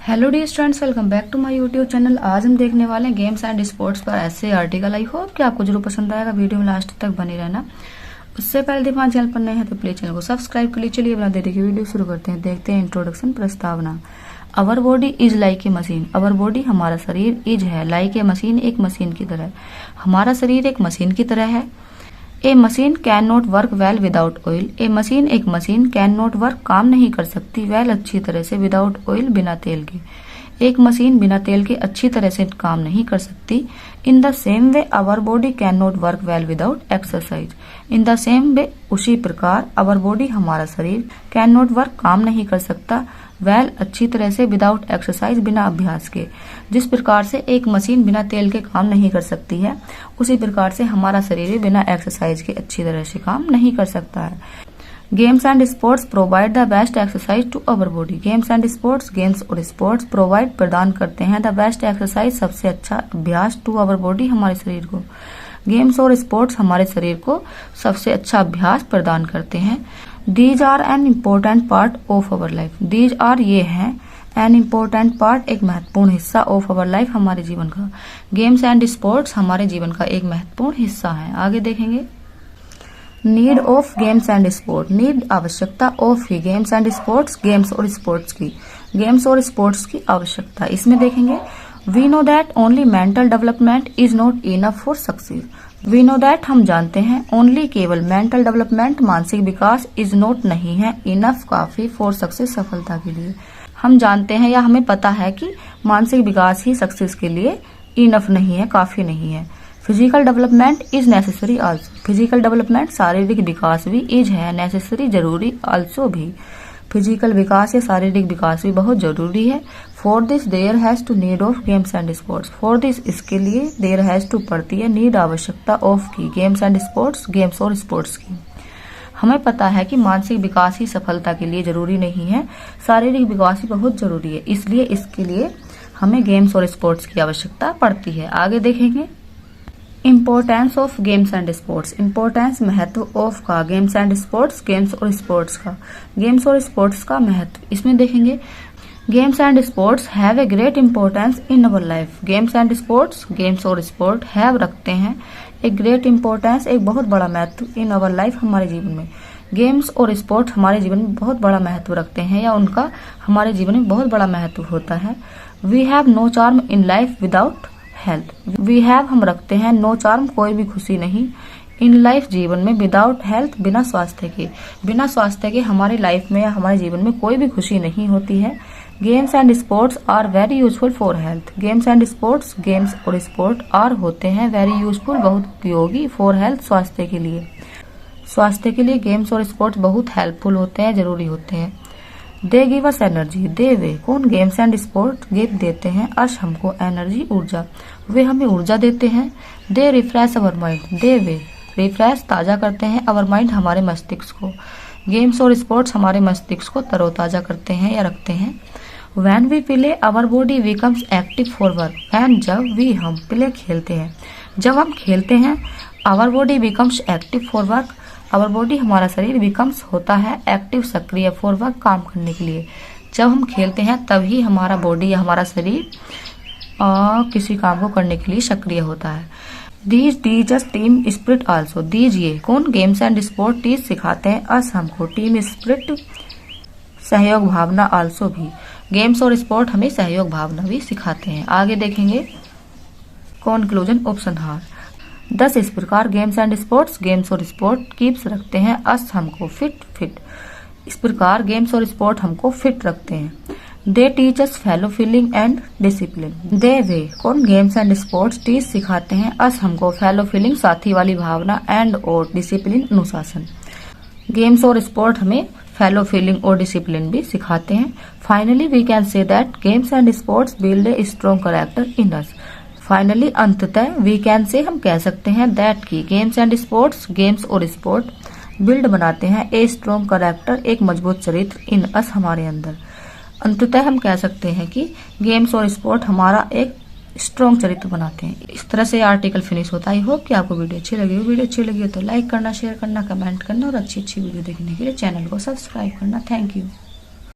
Hello dear students, welcome back to my YouTube channel. आज हम देखने वाले हैं गेम्स एंड स्पोर्ट्स पर ऐसे आर्टिकल। आई होप कि आपको जरूर पसंद आएगा, वीडियो में लास्ट तक बने रहना। उससे पहले यदि हमारे चैनल पर नए हैं तो प्लीज चैनल को सब्सक्राइब कर लीजिए। चलिए बिना देरी के वीडियो शुरू करते हैं। देखते हैं इंट्रोडक्शन, प्रस्तावना। Our body is like a machine. Our body हमारा शरीर इज है, लाइक ए मशीन एक मशीन की तरह। हमारा शरीर एक मशीन की तरह है। A machine can not work well without oil. A machine एक मशीन कैन नॉट वर्क काम नहीं कर सकती वेल अच्छी तरह से, विदाउट ऑयल बिना तेल के। एक मशीन बिना तेल के अच्छी तरह से काम नहीं कर सकती। In the same way our body can not work well without exercise. In the same way उसी प्रकार आवर बॉडी हमारा शरीर कैन नॉट वर्क काम नहीं कर सकता वेल अच्छी तरह से विदाउट एक्सरसाइज बिना अभ्यास के। जिस प्रकार से एक मशीन बिना तेल के काम नहीं कर सकती है, उसी प्रकार से हमारा शरीर बिना एक्सरसाइज के अच्छी तरह से काम नहीं कर सकता है। Games and sports provide the best exercise to our body. Games and sports, games और स्पोर्ट्स प्रोवाइड प्रदान करते हैं द बेस्ट एक्सरसाइज सबसे अच्छा अभ्यास टू अवर बॉडी हमारे शरीर को। गेम्स और स्पोर्ट्स हमारे शरीर को सबसे अच्छा अभ्यास प्रदान करते हैं। These are an important part of our life. These are ये हैं, एन इम्पोर्टेंट पार्ट एक महत्वपूर्ण हिस्सा ऑफ अवर लाइफ हमारे जीवन का। गेम्स एंड स्पोर्ट्स हमारे जीवन का एक महत्वपूर्ण हिस्सा है। आगे देखेंगे। Need of games and sport. Need आवश्यकता, ऑफ ही गेम्स एंड स्पोर्ट्स गेम्स और स्पोर्ट्स की। गेम्स और स्पोर्ट्स की आवश्यकता इसमें देखेंगे। We know that only mental development is not enough for success. We know that हम जानते हैं, ओनली केवल मेंटल डेवलपमेंट मानसिक विकास इज नॉट नहीं है, इनफ काफी फॉर सक्सेस सफलता के लिए। हम जानते हैं या हमें पता है कि मानसिक विकास ही सक्सेस के लिए इनफ नहीं है, काफी नहीं है। Physical development is necessary also. Physical development शारीरिक विकास भी इज है, नेसेसरी जरूरी, आल्सो भी। फिजिकल विकास या शारीरिक विकास भी बहुत जरूरी है। For this there has to need of games and sports. For this इसके लिए, देयर हैज टू पड़ती है, नीड आवश्यकता, ऑफ की गेम्स एंड स्पोर्ट्स गेम्स और स्पोर्ट्स की। हमें पता है कि मानसिक विकास ही सफलता के लिए जरूरी नहीं है, शारीरिक विकास भी बहुत जरूरी है, इसलिए इसके लिए हमें गेम्स और स्पोर्ट्स की आवश्यकता पड़ती है। आगे देखेंगे। Importance of games and sports. Importance महत्व, ऑफ का गेम्स एंड स्पोर्ट्स गेम्स और स्पोर्ट्स का। गेम्स और स्पोर्ट्स का महत्व इसमें देखेंगे। Games and sports have a great importance in our life. Games and sports games और स्पोर्ट हैव रखते हैं एक ग्रेट इम्पोर्टेंस एक बहुत बड़ा महत्व इन अवर लाइफ हमारे जीवन में। गेम्स और स्पोर्ट्स हमारे जीवन में बहुत बड़ा महत्व रखते हैं या उनका हमारे जीवन में बहुत बड़ा महत्व होता है। We have no charm in life without health. We have हम रखते हैं, नो चार्म कोई भी खुशी नहीं, इन लाइफ जीवन में, विदाउट हेल्थ बिना स्वास्थ्य के। बिना स्वास्थ्य के हमारी लाइफ में या हमारे जीवन में कोई भी खुशी नहीं होती है। Games and sports are very useful for health. Games and sports games और स्पोर्ट आर होते हैं वेरी यूजफुल बहुत उपयोगी, फॉर हेल्थ स्वास्थ्य के लिए। स्वास्थ्य के लिए गेम्स और स्पोर्ट्स बहुत हेल्पफुल होते हैं, जरूरी होते हैं। They give us energy. दे वे कौन गेम्स एंड स्पोर्ट गिव देते हैं, अस हमको एनर्जी ऊर्जा, वे हमें ऊर्जा देते हैं। They refresh our mind. They वे रिफ्रेश ताजा करते हैं, अवर माइंड हमारे मस्तिष्क को। गेम्स और स्पोर्ट्स हमारे मस्तिष्क को तरोताजा करते हैं या रखते हैं। When we play our body becomes active for work. And जब वी हम प्ले खेलते हैं, जब हम खेलते हैं, our body becomes active for work. Our body हमारा शरीर बिकम्स होता है एक्टिव सक्रिय फॉर वर्क काम करने के लिए। जब हम खेलते हैं तभी हमारा बॉडी या हमारा शरीर किसी काम को करने के लिए सक्रिय होता है। These teach us team spirit also. These ये कौन गेम्स एंड स्पोर्ट टीच सिखाते हैं, अस हमको टीम स्पिरिट सहयोग भावना, आल्सो भी। गेम्स और स्पोर्ट हमें सहयोग भावना भी सिखाते हैं। आगे देखेंगे। कॉन्क्लूजन उपसंहार। दस इस प्रकार गेम्स एंड स्पोर्ट्स गेम्स और स्पोर्ट कीप्स रखते हैं अस हमको फिट। इस प्रकार गेम्स और स्पोर्ट हमको फिट रखते हैं। They teach us fellow feeling and discipline. They वे कौन गेम्स एंड स्पोर्ट्स टीच सिखाते हैं अस हमको फेलो फीलिंग साथी वाली भावना, एंड और डिसिप्लिन अनुशासन। गेम्स और स्पोर्ट हमें फेलो फीलिंग और डिसिप्लिन भी सिखाते हैं। Finally we can say that games and sports build a strong character in us. Finally अंततः वी कैन से हम कह सकते हैं दैट की गेम्स एंड स्पोर्ट्स गेम्स और स्पोर्ट बिल्ड बनाते हैं ए स्ट्रॉन्ग कैरेक्टर एक मजबूत चरित्र इन अस हमारे अंदर। अंततः हम कह सकते हैं कि गेम्स और स्पोर्ट हमारा एक स्ट्रॉन्ग चरित्र बनाते हैं। इस तरह से आर्टिकल फिनिश होता है। आई होप कि आपको वीडियो अच्छी लगी हो। वीडियो अच्छी लगी हो तो लाइक करना, शेयर करना, कमेंट करना और अच्छी वीडियो देखने के लिए चैनल को सब्सक्राइब करना। Thank you.